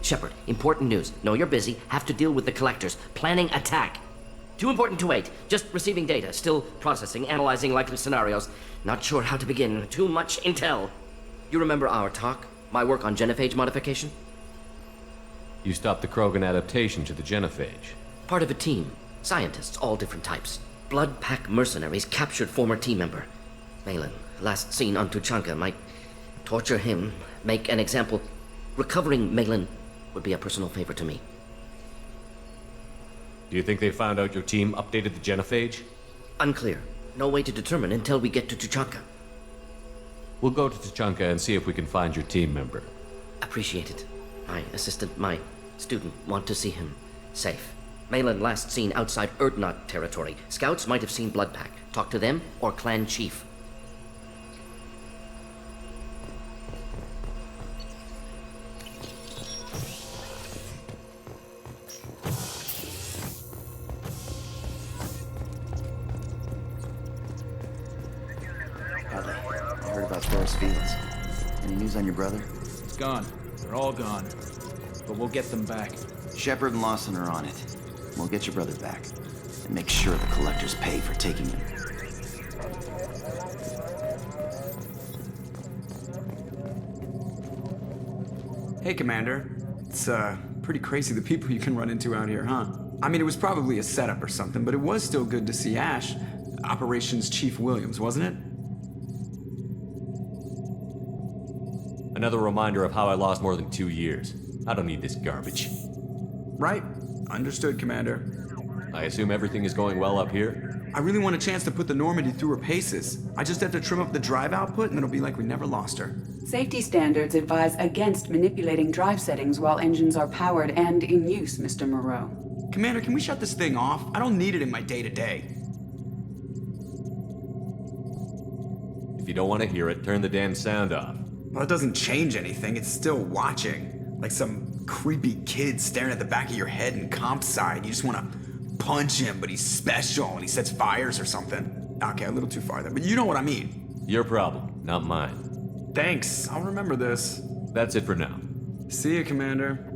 Shepard, important news. Know you're busy. Have to deal with the collectors. Planning attack. Too important to wait. Just receiving data. Still processing, analyzing likely scenarios. Not sure how to begin. Too much intel. You remember our talk? My work on genophage modification? You stopped the Krogan adaptation to the genophage. Part of a team. Scientists, all different types. Blood Pack mercenaries captured former team member. Malin, last seen on Tuchanka, might torture him, make an example. Recovering Malin would be a personal favor to me. Do you think they found out your team updated the genophage? Unclear. No way to determine until we get to Tuchanka. We'll go to Tuchanka and see if we can find your team member. Appreciate it. My assistant, my student, want to see him safe. Malin last seen outside Erdnot territory. Scouts might have seen Bloodpack. Talk to them or clan chief. Bradley, I heard about Ferris Fields. Any news on your brother? It's gone. They're all gone. But we'll get them back. Shepard and Lawson are on it. We'll get your brother back. And make sure the collectors pay for taking him. Hey, Commander. It's, pretty crazy the people you can run into out here, huh? I mean, it was probably a setup or something, but it was still good to see Ash. Operations Chief Williams, wasn't it? Another reminder of how I lost more than 2 years. I don't need this garbage. Right. Understood, Commander. I assume everything is going well up here? I really want a chance to put the Normandy through her paces. I just have to trim up the drive output and it'll be like we never lost her. Safety standards advise against manipulating drive settings while engines are powered and in use, Mr. Moreau. Commander, can we shut this thing off? I don't need it in my day-to-day. If you don't want to hear it, turn the damn sound off. Well, it doesn't change anything. It's still watching. Like some creepy kid staring at the back of your head in comp side. You just want to punch him, but he's special and he sets fires or something. Okay, a little too far there, but you know what I mean. Your problem, not mine. Thanks. I'll remember this. That's it for now. See you, Commander.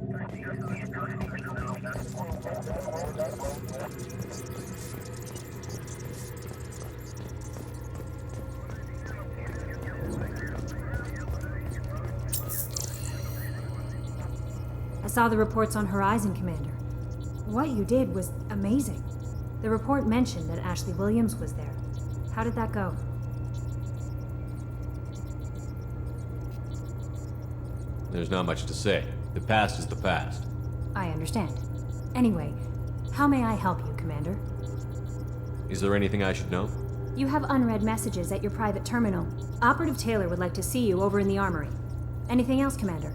I saw the reports on Horizon, Commander. What you did was amazing. The report mentioned that Ashley Williams was there. How did that go? There's not much to say. The past is the past. I understand. Anyway, how may I help you, Commander? Is there anything I should know? You have unread messages at your private terminal. Operative Taylor would like to see you over in the armory. Anything else, Commander?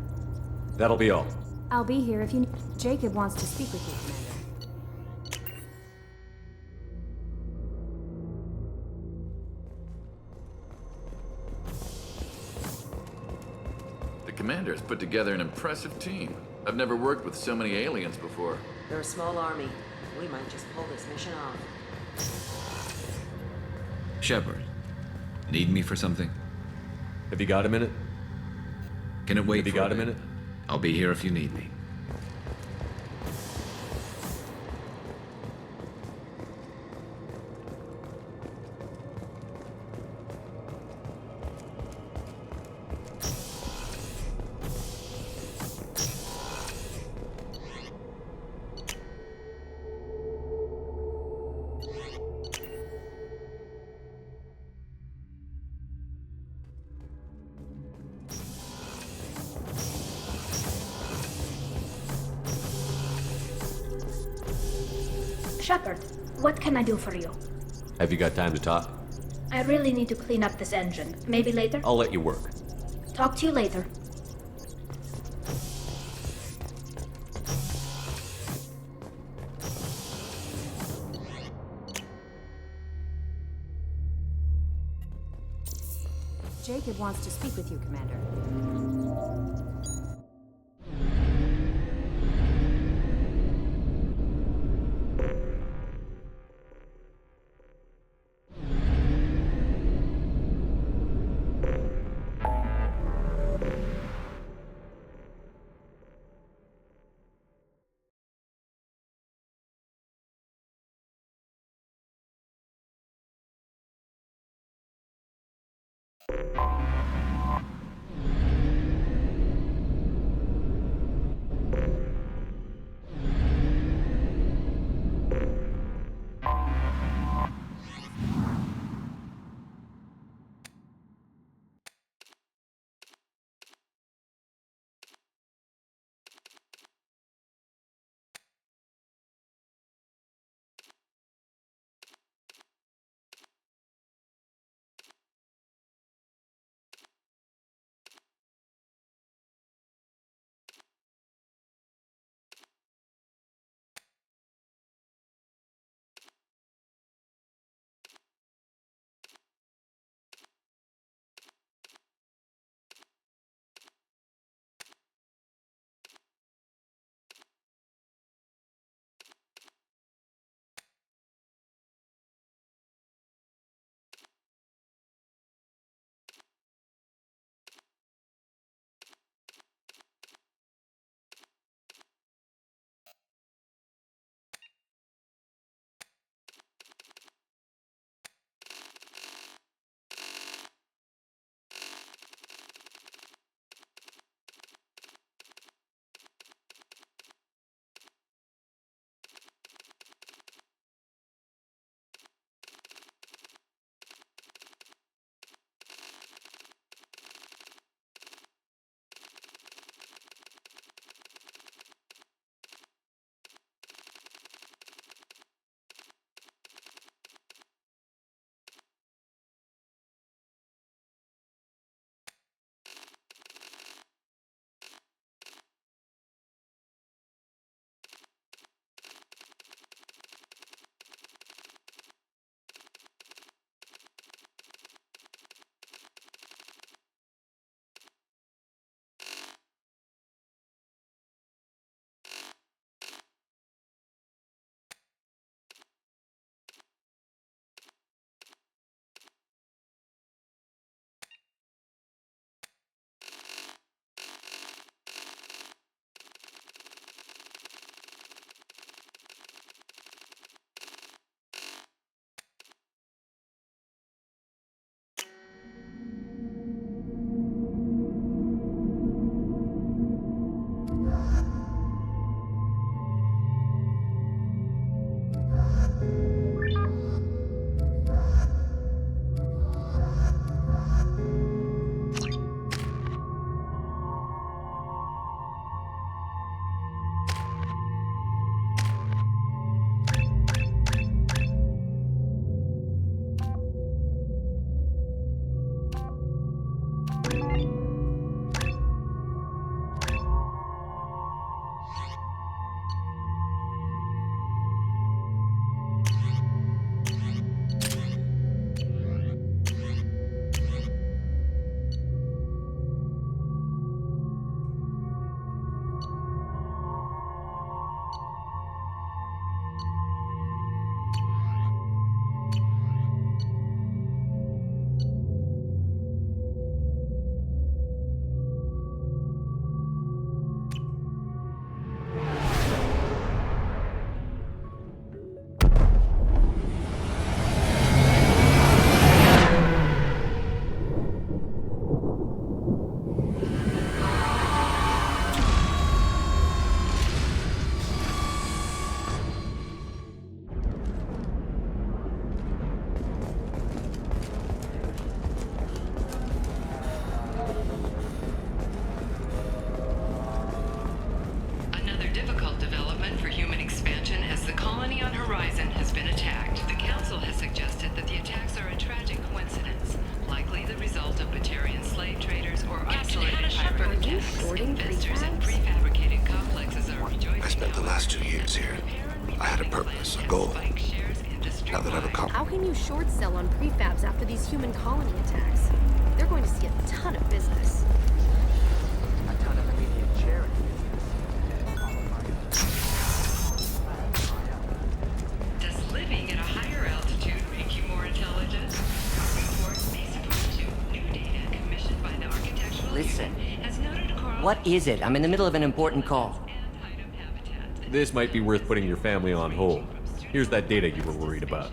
That'll be all. I'll be here if you need. Jacob wants to speak with you, Commander. The commander has put together an impressive team. I've never worked with so many aliens before. They're a small army. We might just pull this mission off. Shepard, need me for something? Have you got a minute? Can it wait Have you for got a bit? minute? I'll be here if you need me. Shepard, what can I do for you? Have you got time to talk? I really need to clean up this engine. Maybe later? I'll let you work. Talk to you later. Jacob wants to speak with you, Commander. How can you short sell on prefabs after these human colony attacks? They're going to see a ton of business. A ton of immediate charity. Does living at a higher altitude make you more intelligent? Report may support to new data commissioned by the architectural Listen. unit has noted a What is it? I'm in the middle of an important call. This might be worth putting your family on hold. Here's that data you were worried about.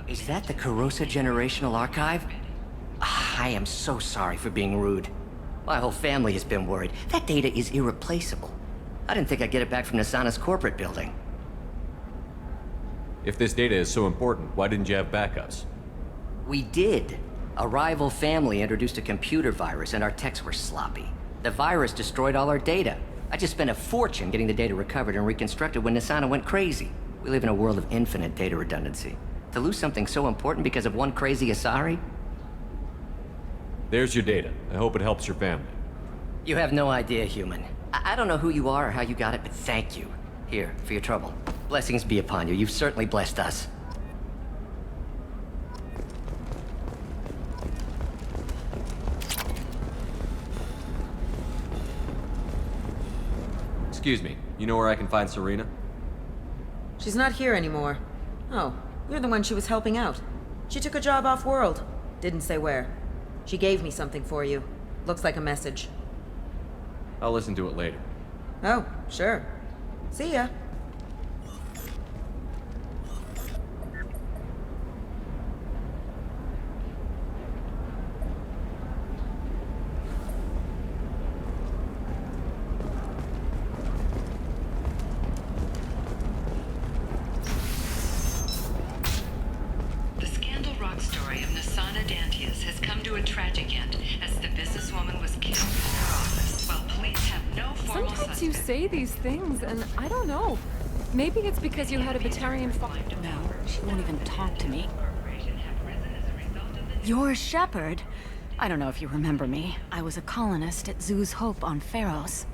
Is that the Carosa Generational Archive? I am so sorry for being rude. My whole family has been worried. That data is irreplaceable. I didn't think I'd get it back from Nasana's corporate building. If this data is so important, why didn't you have backups? We did. A rival family introduced a computer virus and our techs were sloppy. The virus destroyed all our data. I just spent a fortune getting the data recovered and reconstructed when Nasana went crazy. We live in a world of infinite data redundancy. To lose something so important because of one crazy Asari? There's your data. I hope it helps your family. You have no idea, human. I don't know who you are or how you got it, but thank you. Here, for your trouble. Blessings be upon you. You've certainly blessed us. Excuse me, you know where I can find Serena? She's not here anymore. Oh, you're the one she was helping out. She took a job off-world. Didn't say where. She gave me something for you. Looks like a message. I'll listen to it later. Oh, sure. See ya. The Scandal Rock story of Nasana Dantius has come to a tragic end as the businesswoman was killed in her office while police have no formal Sometimes you say these things, and I don't know. Maybe it's because you had a Batarian father. No, she won't even talk to me. You're Shepard. I don't know if you remember me. I was a colonist at Zoo's Hope on Pharos.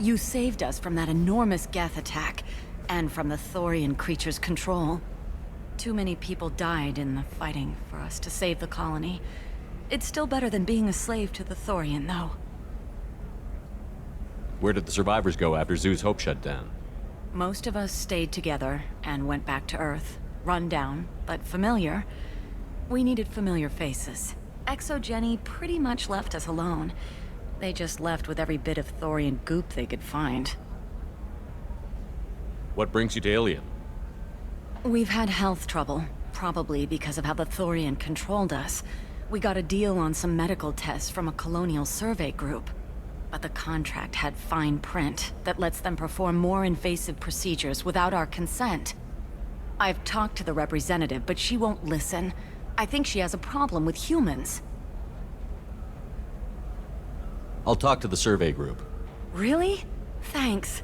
You saved us from that enormous Geth attack, and from the Thorian creature's control. Too many people died in the fighting for us to save the colony. It's still better than being a slave to the Thorian, though. Where did the survivors go after Zoo's Hope shut down? Most of us stayed together and went back to Earth. Run down, but familiar. We needed familiar faces. Exogeny pretty much left us alone. They just left with every bit of Thorian goop they could find. What brings you to Alien? We've had health trouble, probably because of how the Thorian controlled us. We got a deal on some medical tests from a colonial survey group. But the contract had fine print that lets them perform more invasive procedures without our consent. I've talked to the representative, but she won't listen. I think she has a problem with humans. I'll talk to the survey group. Really? Thanks.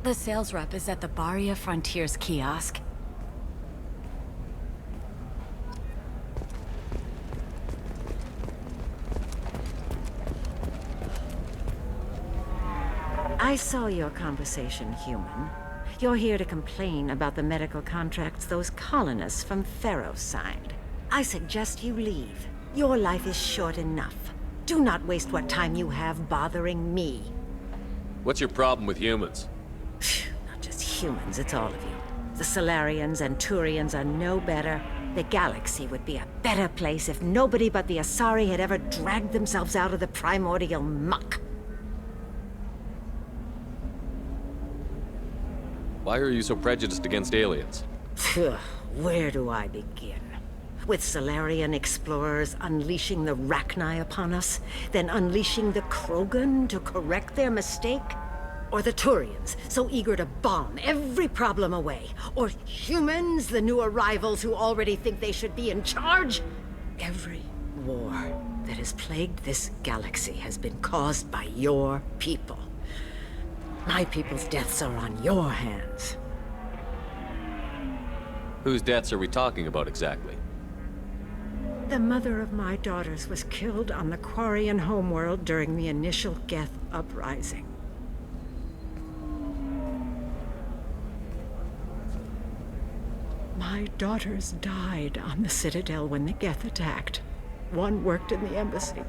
The sales rep is at the Baria Frontiers kiosk. I saw your conversation, human. You're here to complain about the medical contracts those colonists from Pharos signed. I suggest you leave. Your life is short enough. Do not waste what time you have bothering me. What's your problem with humans? Not just humans, it's all of you. The Solarians and Turians are no better. The galaxy would be a better place if nobody but the Asari had ever dragged themselves out of the primordial muck. Why are you so prejudiced against aliens? Where do I begin? With Solarian explorers unleashing the Rachni upon us, then unleashing the Krogan to correct their mistake? Or the Turians, so eager to bomb every problem away? Or humans, the new arrivals who already think they should be in charge? Every war that has plagued this galaxy has been caused by your people. My people's deaths are on your hands. Whose deaths are we talking about exactly? The mother of my daughters was killed on the Quarian homeworld during the initial Geth uprising. My daughters died on the Citadel when the Geth attacked. One worked in the embassy.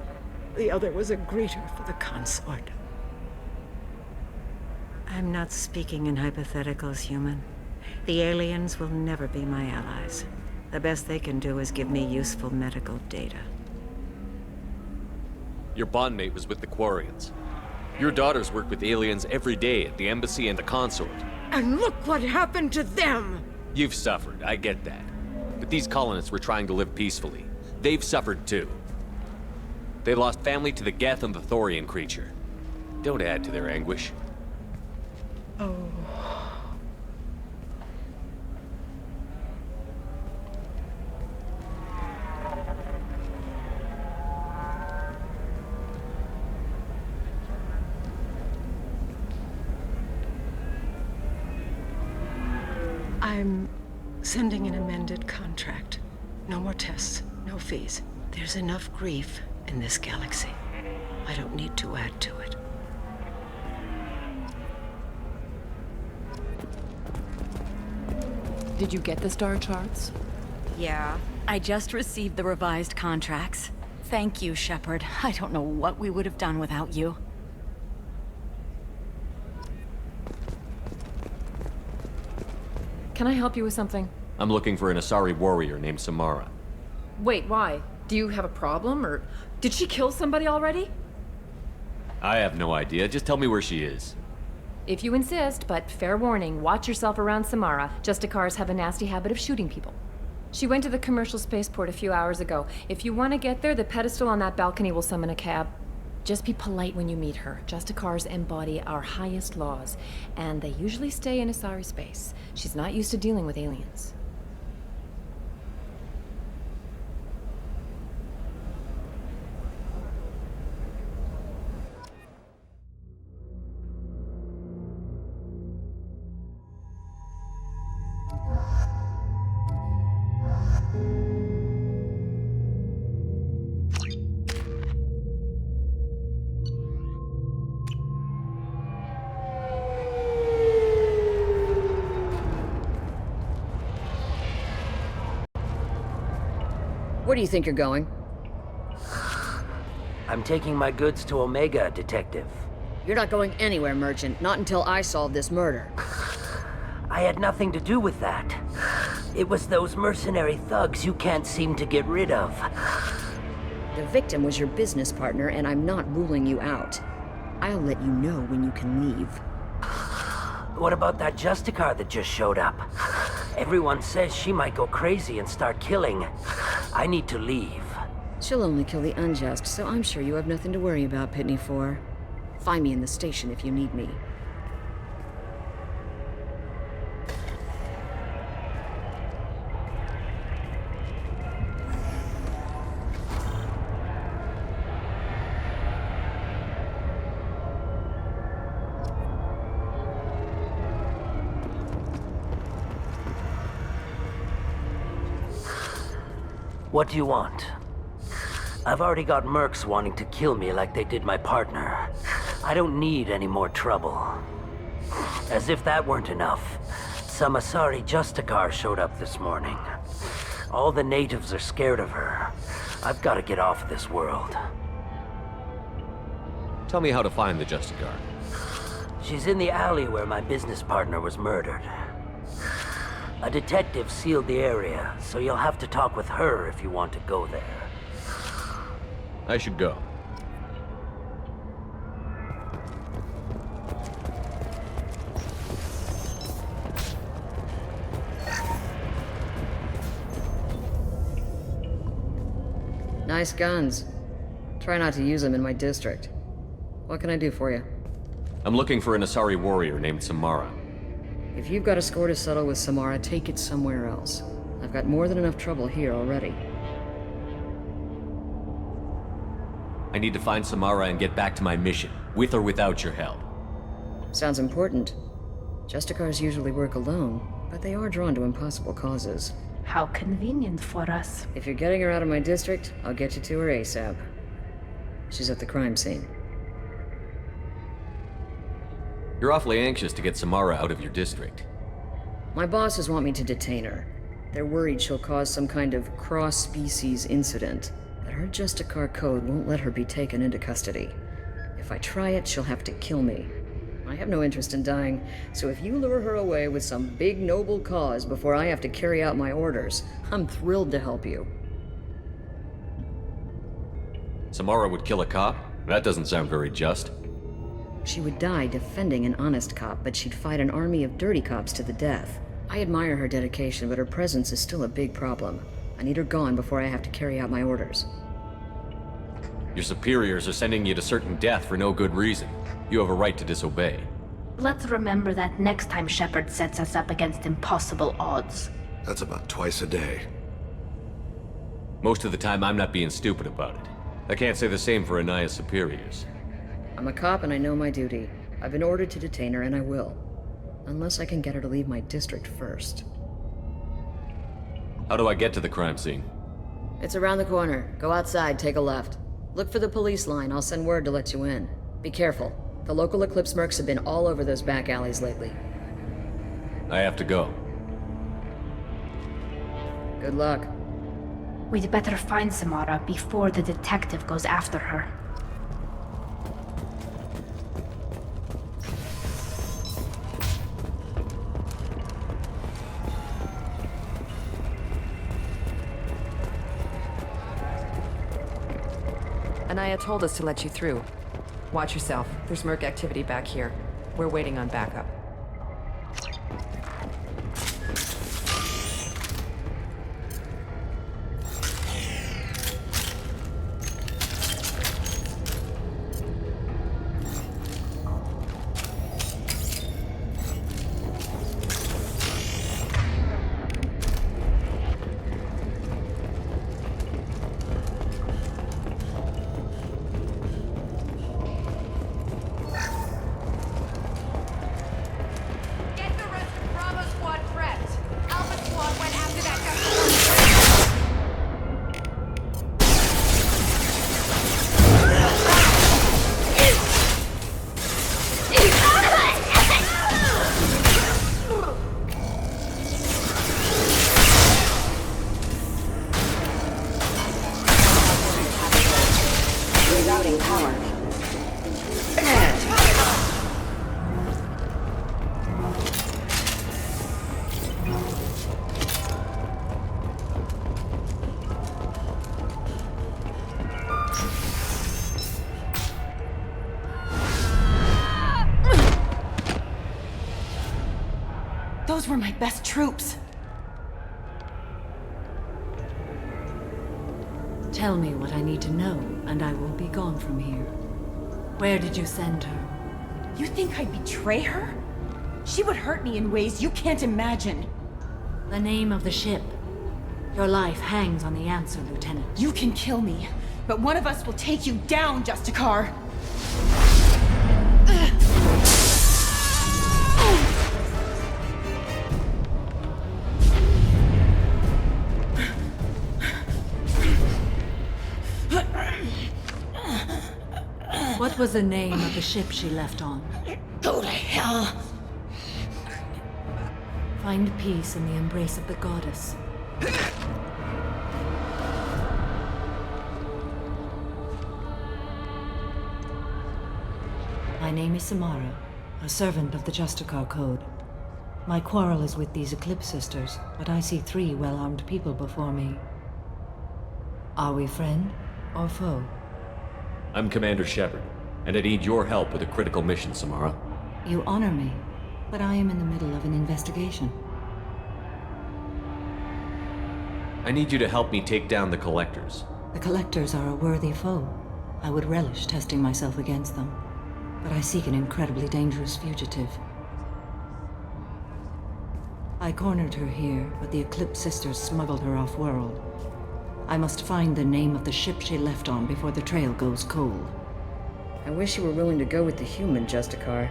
The other was a greeter for the consort. I'm not speaking in hypotheticals, human. The aliens will never be my allies. The best they can do is give me useful medical data. Your bondmate was with the Quarians. Your daughters work with aliens every day at the embassy and the consort. And look what happened to them! You've suffered, I get that. But these colonists were trying to live peacefully. They've suffered too. They lost family to the Geth and the Thorian creature. Don't add to their anguish. Oh. I'm sending an amended contract. No more tests, no fees. There's enough grief in this galaxy. I don't need to add to it. Did you get the star charts? Yeah. I just received the revised contracts. Thank you, Shepard. I don't know what we would have done without you. Can I help you with something? I'm looking for an Asari warrior named Samara. Wait, why? Do you have a problem, or did she kill somebody already? I have no idea. Just tell me where she is. If you insist, but fair warning, watch yourself around Samara. Justicars have a nasty habit of shooting people. She went to the commercial spaceport a few hours ago. If you want to get there, the pedestal on that balcony will summon a cab. Just be polite when you meet her. Justicars embody our highest laws, and they usually stay in Asari space. She's not used to dealing with aliens. Where do you think you're going? I'm taking my goods to Omega, Detective. You're not going anywhere, Merchant. Not until I solve this murder. I had nothing to do with that. It was those mercenary thugs you can't seem to get rid of. The victim was your business partner, and I'm not ruling you out. I'll let you know when you can leave. What about that Justicar that just showed up? Everyone says she might go crazy and start killing. I need to leave. She'll only kill the unjust, so I'm sure you have nothing to worry about, Pitney 4. Find me in the station if you need me. What do you want? I've already got mercs wanting to kill me like they did my partner. I don't need any more trouble. As if that weren't enough, some Asari Justicar showed up this morning. All the natives are scared of her. I've got to get off this world. Tell me how to find the Justicar. She's in the alley where my business partner was murdered. A detective sealed the area, so you'll have to talk with her if you want to go there. I should go. Nice guns. Try not to use them in my district. What can I do for you? I'm looking for an Asari warrior named Samara. If you've got a score to settle with Samara, take it somewhere else. I've got more than enough trouble here already. I need to find Samara and get back to my mission, with or without your help. Sounds important. Justicars usually work alone, but they are drawn to impossible causes. How convenient for us. If you're getting her out of my district, I'll get you to her ASAP. She's at the crime scene. You're awfully anxious to get Samara out of your district. My bosses want me to detain her. They're worried she'll cause some kind of cross-species incident, but her Justicar code won't let her be taken into custody. If I try it, she'll have to kill me. I have no interest in dying, so if you lure her away with some big noble cause before I have to carry out my orders, I'm thrilled to help you. Samara would kill a cop? That doesn't sound very just. She would die defending an honest cop, but she'd fight an army of dirty cops to the death. I admire her dedication, but her presence is still a big problem. I need her gone before I have to carry out my orders. Your superiors are sending you to certain death for no good reason. You have a right to disobey. Let's remember that next time Shepard sets us up against impossible odds. That's about twice a day. Most of the time, I'm not being stupid about it. I can't say the same for Anaya's superiors. I'm a cop and I know my duty. I've been ordered to detain her and I will. Unless I can get her to leave my district first. How do I get to the crime scene? It's around the corner. Go outside, take a left. Look for the police line. I'll send word to let you in. Be careful. The local Eclipse mercs have been all over those back alleys lately. I have to go. Good luck. We'd better find Samara before the detective goes after her. Anaya told us to let you through. Watch yourself. There's merc activity back here. We're waiting on backup. Those were my best troops. Tell me what I need to know, and I will be gone from here. Where did you send her? You think I'd betray her? She would hurt me in ways you can't imagine. The name of the ship. Your life hangs on the answer, Lieutenant. You can kill me, but one of us will take you down, Justicar. What was the name of the ship she left on? Go to hell! Find peace in the embrace of the goddess. My name is Samara, a servant of the Justicar Code. My quarrel is with these Eclipse Sisters, but I see 3 well-armed people before me. Are we friend or foe? I'm Commander Shepard, and I need your help with a critical mission, Samara. You honor me, but I am in the middle of an investigation. I need you to help me take down the Collectors. The Collectors are a worthy foe. I would relish testing myself against them, but I seek an incredibly dangerous fugitive. I cornered her here, but the Eclipse Sisters smuggled her off-world. I must find the name of the ship she left on before the trail goes cold. I wish you were willing to go with the human, Justicar.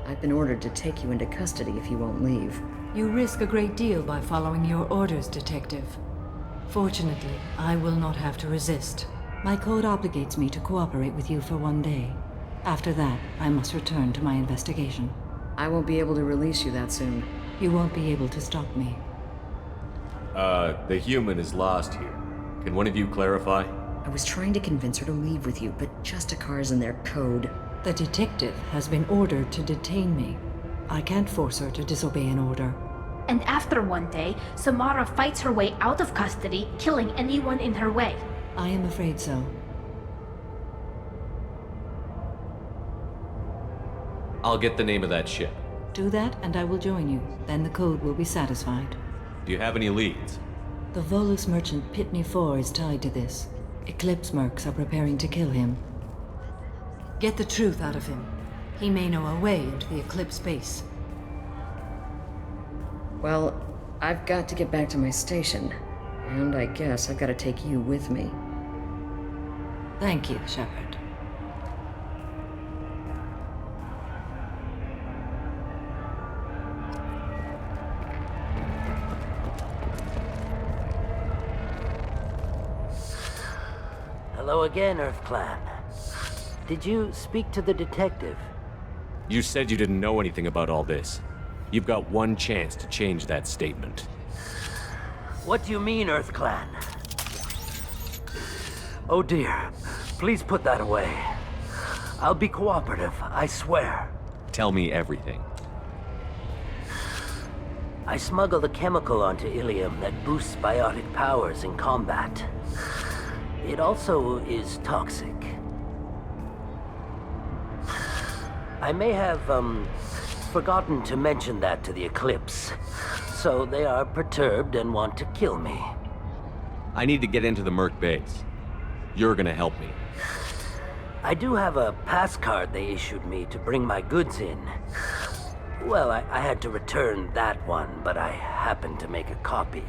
I've been ordered to take you into custody if you won't leave. You risk a great deal by following your orders, Detective. Fortunately, I will not have to resist. My code obligates me to cooperate with you for 1 day. After that, I must return to my investigation. I won't be able to release you that soon. You won't be able to stop me. The human is lost here. Can one of you clarify? I was trying to convince her to leave with you, but Justicar's in their code. The detective has been ordered to detain me. I can't force her to disobey an order. And after 1 day, Samara fights her way out of custody, killing anyone in her way. I am afraid so. I'll get the name of that ship. Do that, and I will join you. Then the code will be satisfied. Do you have any leads? The Volus merchant Pitney 4 is tied to this. Eclipse mercs are preparing to kill him. Get the truth out of him. He may know a way into the Eclipse base. Well, I've got to get back to my station. And I guess I've got to take you with me. Thank you, Shepard. Hello again, Earth Clan. Did you speak to the detective? You said you didn't know anything about all this. You've got one chance to change that statement. What do you mean, Earth Clan? Oh dear. Please put that away. I'll be cooperative, I swear. Tell me everything. I smuggled a chemical onto Ilium that boosts biotic powers in combat. It also is toxic. I may have, forgotten to mention that to the Eclipse. So they are perturbed and want to kill me. I need to get into the Merc base. You're gonna help me. I do have a pass card they issued me to bring my goods in. Well, I had to return that one, but I happened to make a copy.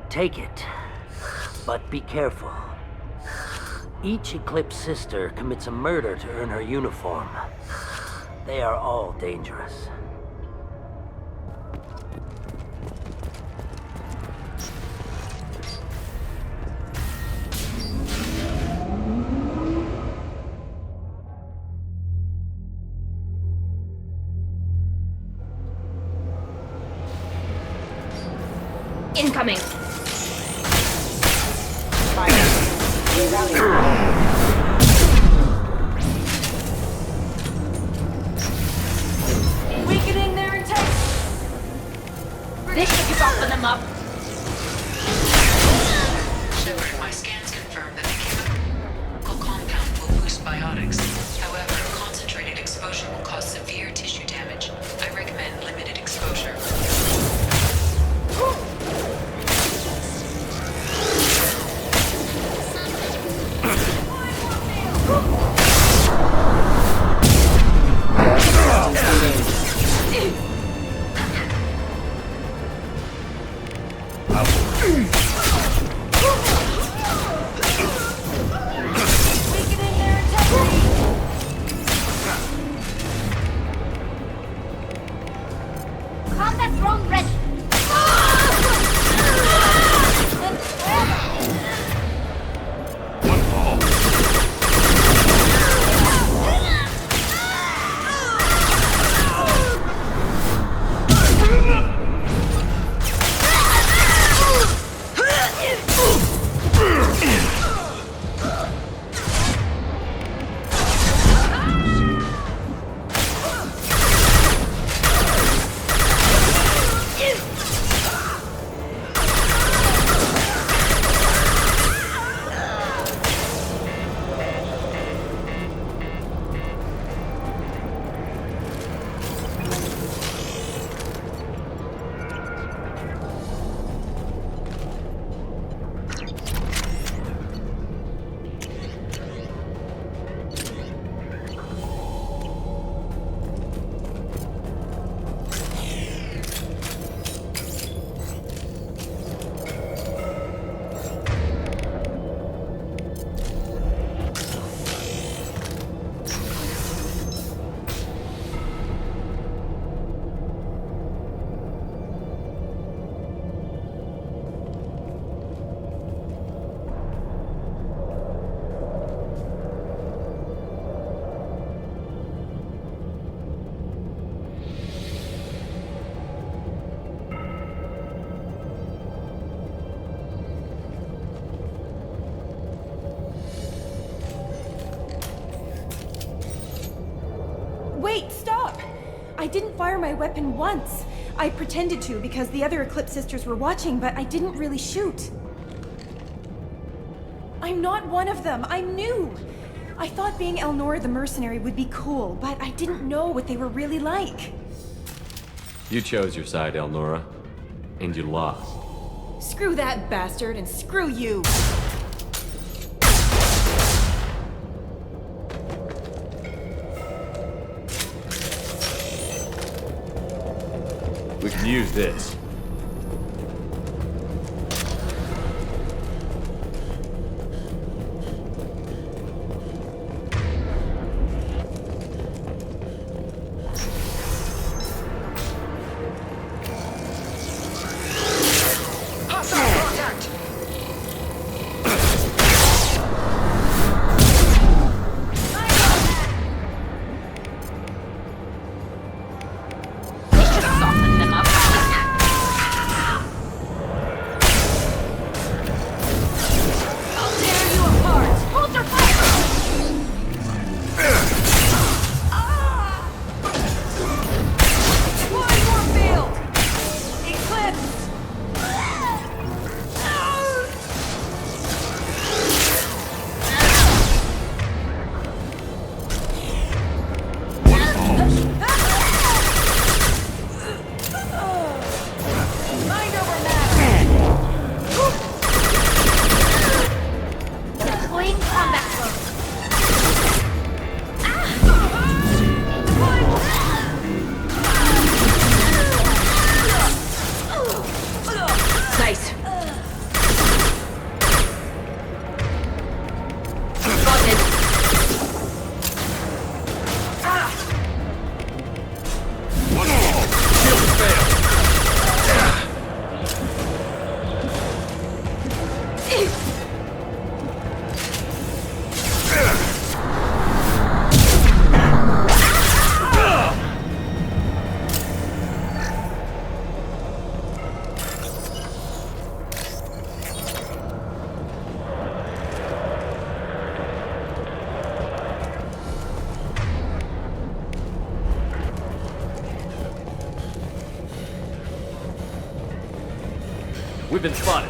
Take it, but be careful. Each Eclipse sister commits a murder to earn her uniform. They are all dangerous. Incoming! Weakening their intent! This should be buffing them up! Shepard, my scans confirm that the chemical compound will boost biotics. However, concentrated exposure will cause severe tissue damage. I recommend limited exposure. Combat drone ready! Wait, stop! I didn't fire my weapon once. I pretended to because the other Eclipse sisters were watching, but I didn't really shoot. I'm not one of them. I'm new. I thought being Elnora the mercenary would be cool, but I didn't know what they were really like. You chose your side, Elnora. and you lost. Screw that bastard, and screw you! We can use this. We've been spotted.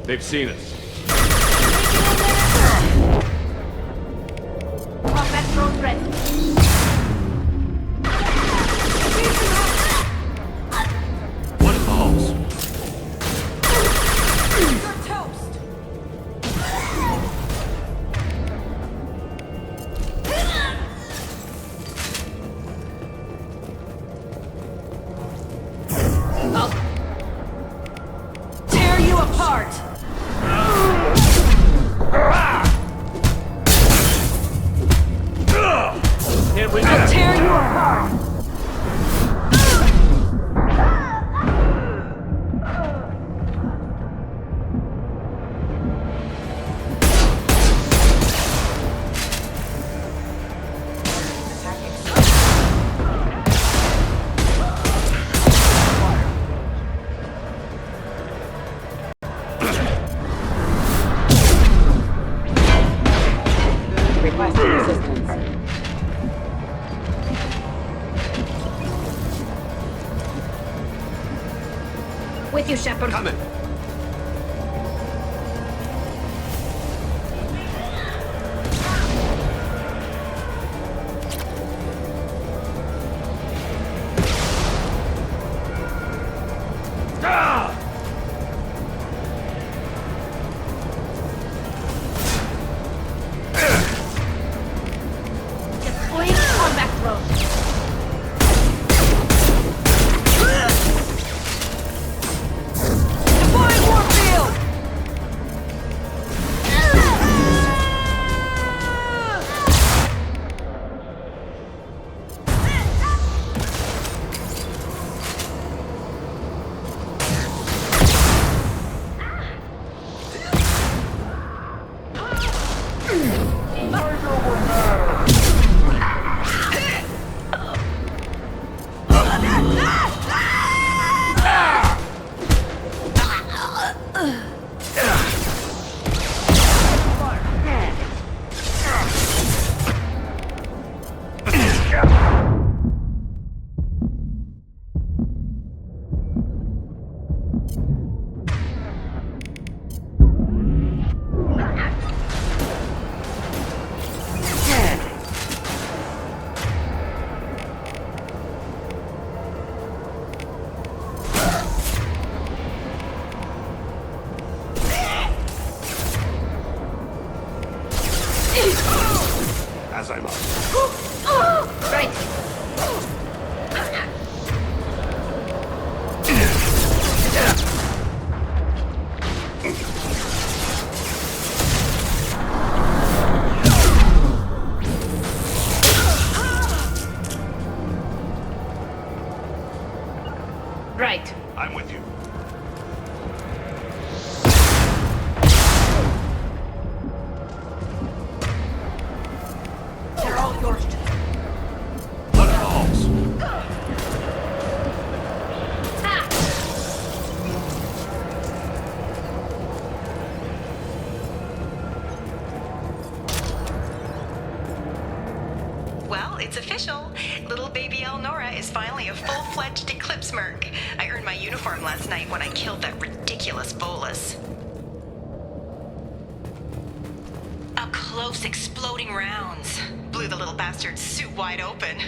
They've seen us. Combat drone ready. What in the halls? You're toast! I'll tear you apart! I'll tear you apart! Requesting assistance. with you, Shepard. Coming. Deploying combat drone. Deploying warfield! As I must. Right. Right. I'm with you. They're all yours. What calls? Well, it's official. Little baby Elnora is finally a full-fledged Eclipse Merc. I earned my uniform last night when I killed that ridiculous bolus. Up close, exploding rounds. Blew the little bastard's suit wide open.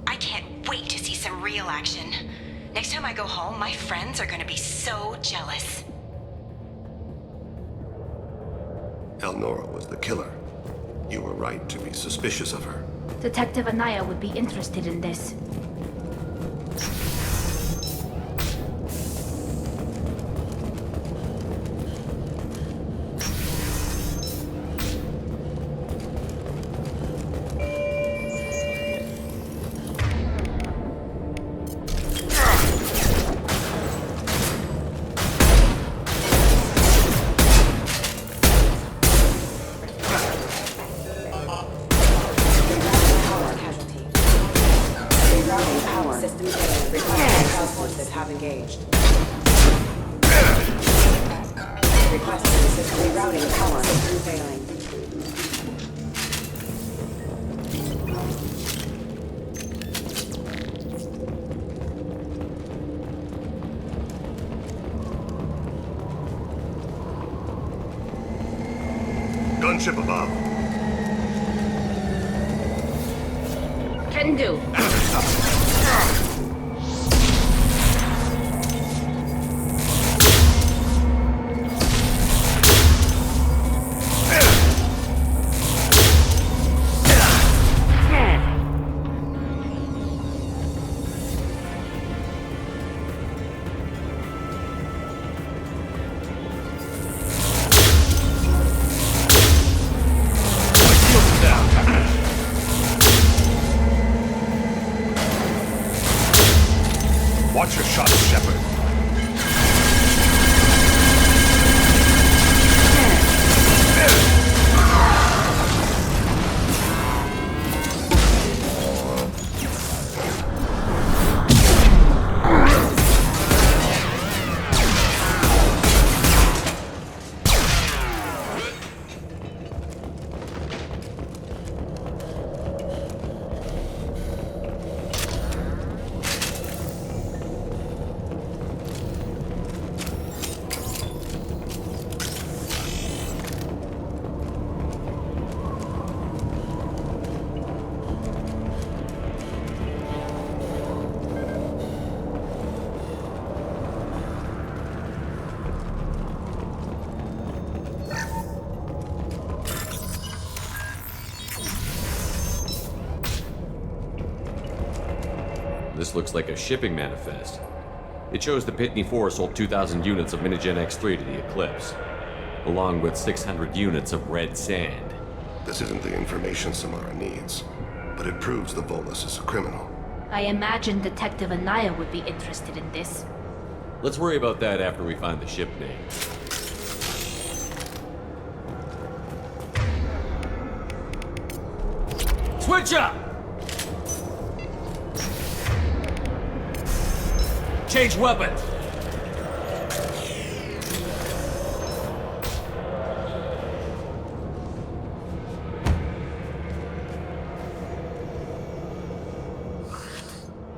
I can't wait to see some real action. Next time I go home, my friends are gonna be so jealous. Elnora was the killer. You were right to be suspicious of her. Detective Anaya would be interested in this. Have engaged. Requesting system rerouting. Power system failing. Gunship above. Can do. Watch your shots, Shepard. This looks like a shipping manifest. It shows the Pitney 4 sold 2,000 units of Minigen X3 to the Eclipse, along with 600 units of red sand. This isn't the information Samara needs, but it proves the Volus is a criminal. I imagine Detective Anaya would be interested in this. Let's worry about that after we find the ship name. Switch up! Change weapons!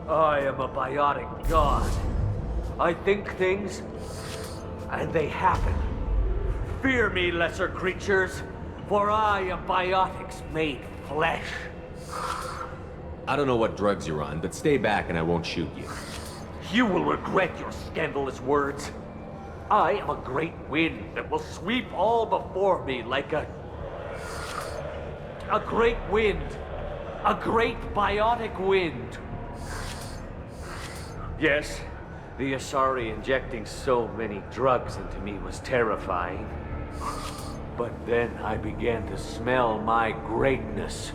I am a biotic god. I think things, and they happen. Fear me, lesser creatures, for I am biotics made flesh. I don't know what drugs you're on, but stay back and I won't shoot you. You will regret your scandalous words. I am a great wind that will sweep all before me like a great wind. A great biotic wind. Yes, the Asari injecting so many drugs into me was terrifying. But then I began to smell my greatness.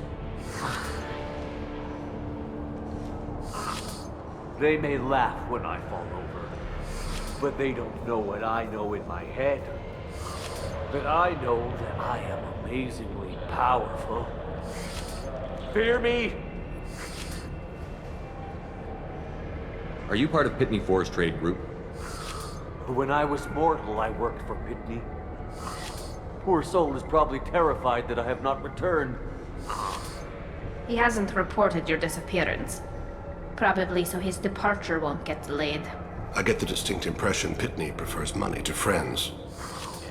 They may laugh when I fall over, but they don't know what I know in my head. That I know that I am amazingly powerful. Fear me? Are you part of Pitney 4's trade group? When I was mortal, I worked for Pitney. Poor soul is probably terrified that I have not returned. He hasn't reported your disappearance. Probably so his departure won't get delayed. I get the distinct impression Pitney prefers money to friends.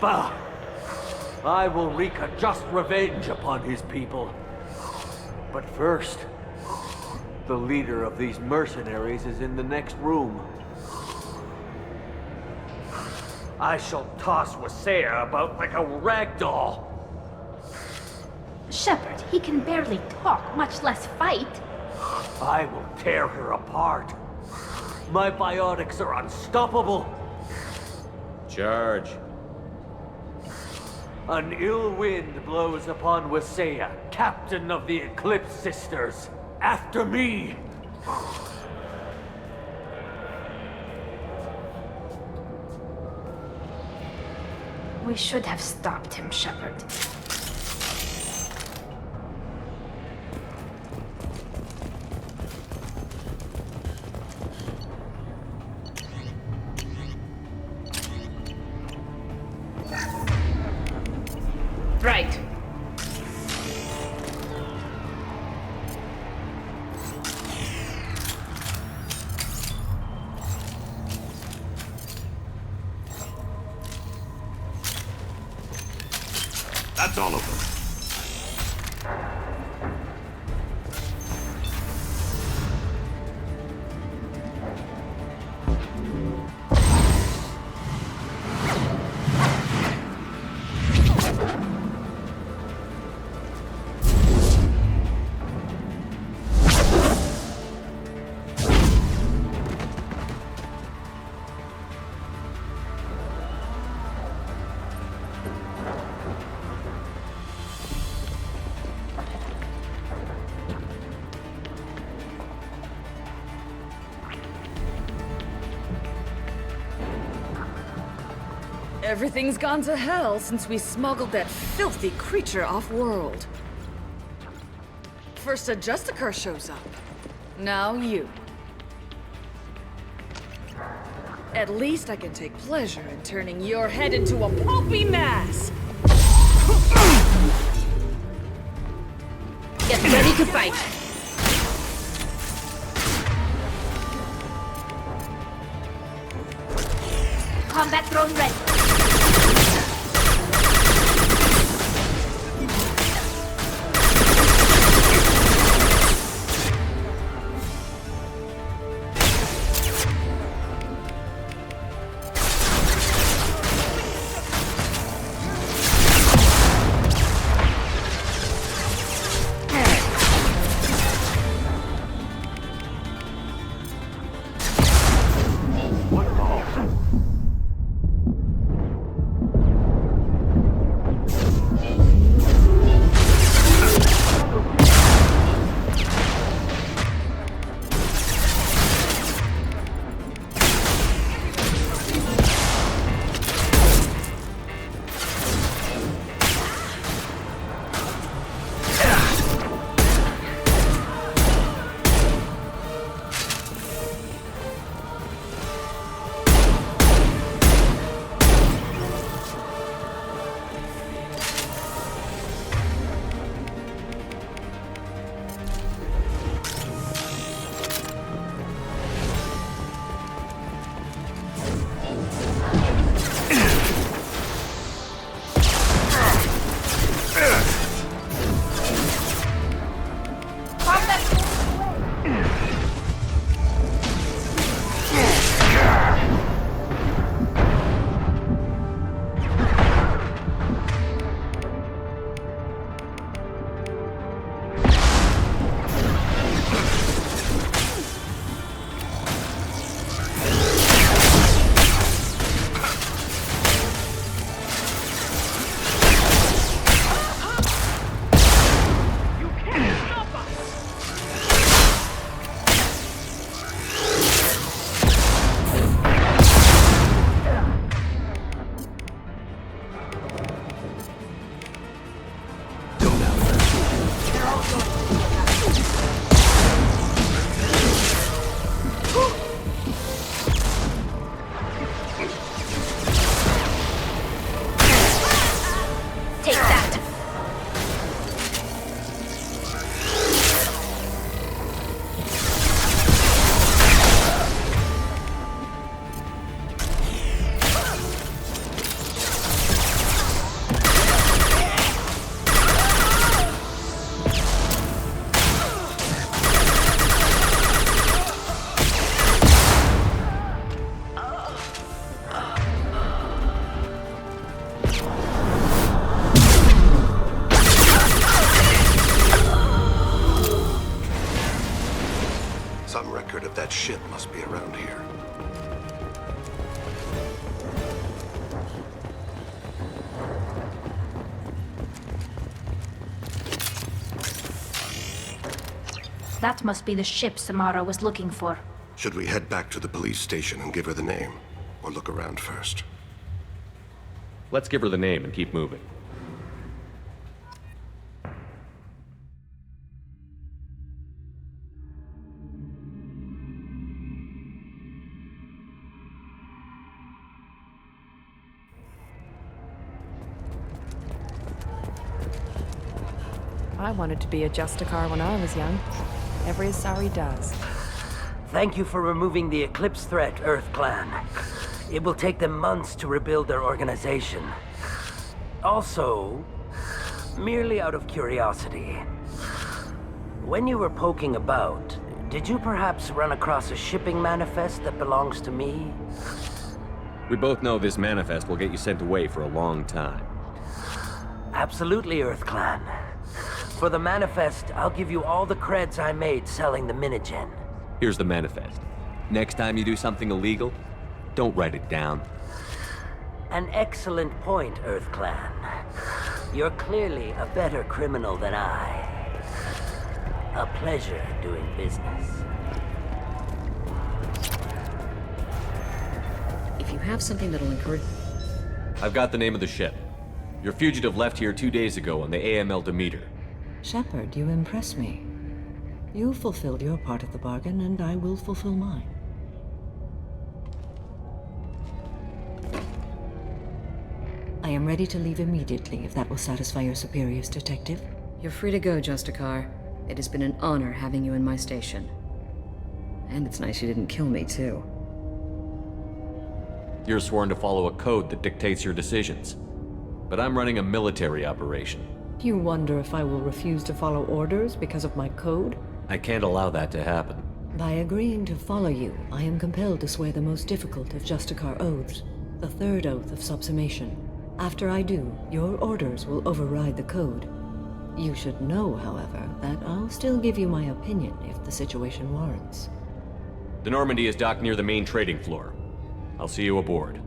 Bah! I will wreak a just revenge upon his people. But first, the leader of these mercenaries is in the next room. I shall toss Wasea about like a rag doll. Shepard, he can barely talk, much less fight. I will tear her apart. My biotics are unstoppable. Charge. An ill wind blows upon Wasea, captain of the Eclipse Sisters. After me! We should have stopped him, Shepard. Right. That's all of them. Everything's gone to hell since we smuggled that filthy creature off-world. First a Justicar shows up. Now you. At least I can take pleasure in turning your head into a pulpy mass! Get ready to fight! Combat drone ready! Some record of that ship must be around here. That must be the ship Samara was looking for. Should we head back to the police station and give her the name? Or look around first? Let's give her the name and keep moving. I wanted to be a Justicar when I was young. Every Asari does. Thank you for removing the Eclipse threat, Earth Clan. It will take them months to rebuild their organization. Also, merely out of curiosity, when you were poking about, did you perhaps run across a shipping manifest that belongs to me? We both know this manifest will get you sent away for a long time. Absolutely, Earth Clan. For the manifest, I'll give you all the creds I made selling the Minigen. Here's the manifest. Next time you do something illegal, don't write it down. An excellent point, Earth Clan. You're clearly a better criminal than I. A pleasure doing business. If you have something that'll encourage... I've got the name of the ship. Your fugitive left here 2 days ago on the AML Demeter. Shepard, you impress me. You fulfilled your part of the bargain, and I will fulfill mine. I am ready to leave immediately, if that will satisfy your superiors, Detective. You're free to go, Justicar. It has been an honor having you in my station. And it's nice you didn't kill me, too. You're sworn to follow a code that dictates your decisions. But I'm running a military operation. You wonder if I will refuse to follow orders because of my code? I can't allow that to happen. By agreeing to follow you, I am compelled to swear the most difficult of Justicar oaths, the third oath of subsumation. After I do, your orders will override the code. You should know, however, that I'll still give you my opinion if the situation warrants. The Normandy is docked near the main trading floor. I'll see you aboard.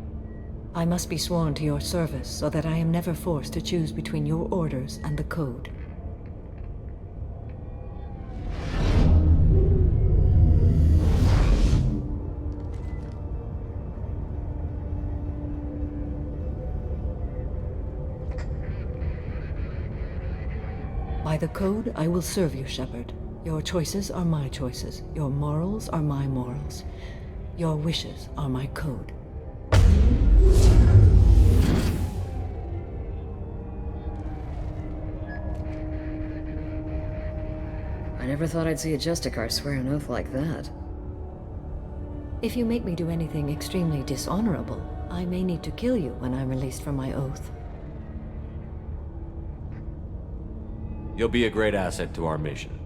I must be sworn to your service so that I am never forced to choose between your orders and the code. By the code, I will serve you, Shepard. Your choices are my choices. Your morals are my morals. Your wishes are my code. I never thought I'd see a Justicar swear an oath like that. If you make me do anything extremely dishonorable, I may need to kill you when I'm released from my oath. You'll be a great asset to our mission.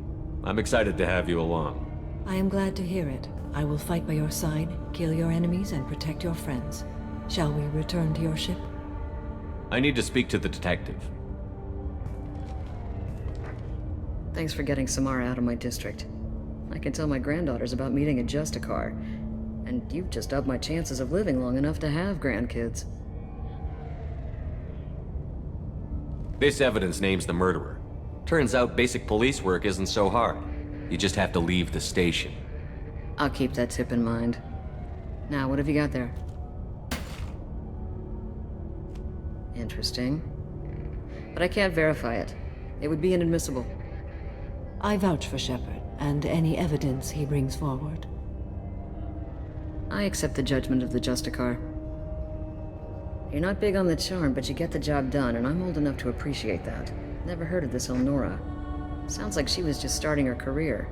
I'm excited to have you along. I am glad to hear it. I will fight by your side, kill your enemies, and protect your friends. Shall we return to your ship? I need to speak to the detective. Thanks for getting Samara out of my district. I can tell my granddaughters about meeting a Justicar, and you've just upped my chances of living long enough to have grandkids. This evidence names the murderer. Turns out basic police work isn't so hard. You just have to leave the station. I'll keep that tip in mind. Now, what have you got there? Interesting. But I can't verify it. It would be inadmissible. I vouch for Shepard, and any evidence he brings forward. I accept the judgment of the Justicar. You're not big on the charm, but you get the job done, and I'm old enough to appreciate that. Never heard of this Elnora. Sounds like she was just starting her career.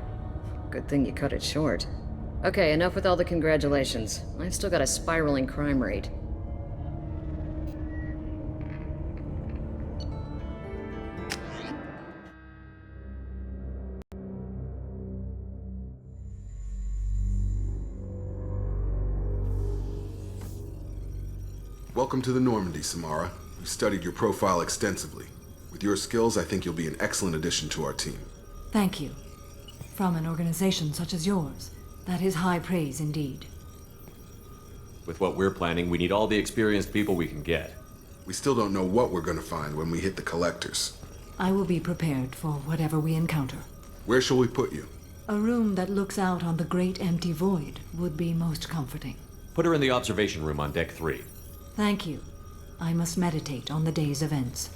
Good thing you cut it short. Okay, enough with all the congratulations. I've still got a spiraling crime rate. Welcome to the Normandy, Samara. We've studied your profile extensively. With your skills, I think you'll be an excellent addition to our team. Thank you. From an organization such as yours, That is high praise indeed. With what we're planning, we need all the experienced people we can get. We still don't know what we're gonna find when we hit the collectors. I will be prepared for whatever we encounter. Where shall we put you? A room that looks out on the great empty void would be most comforting. Put her in the observation room on deck 3. Thank you. I must meditate on the day's events.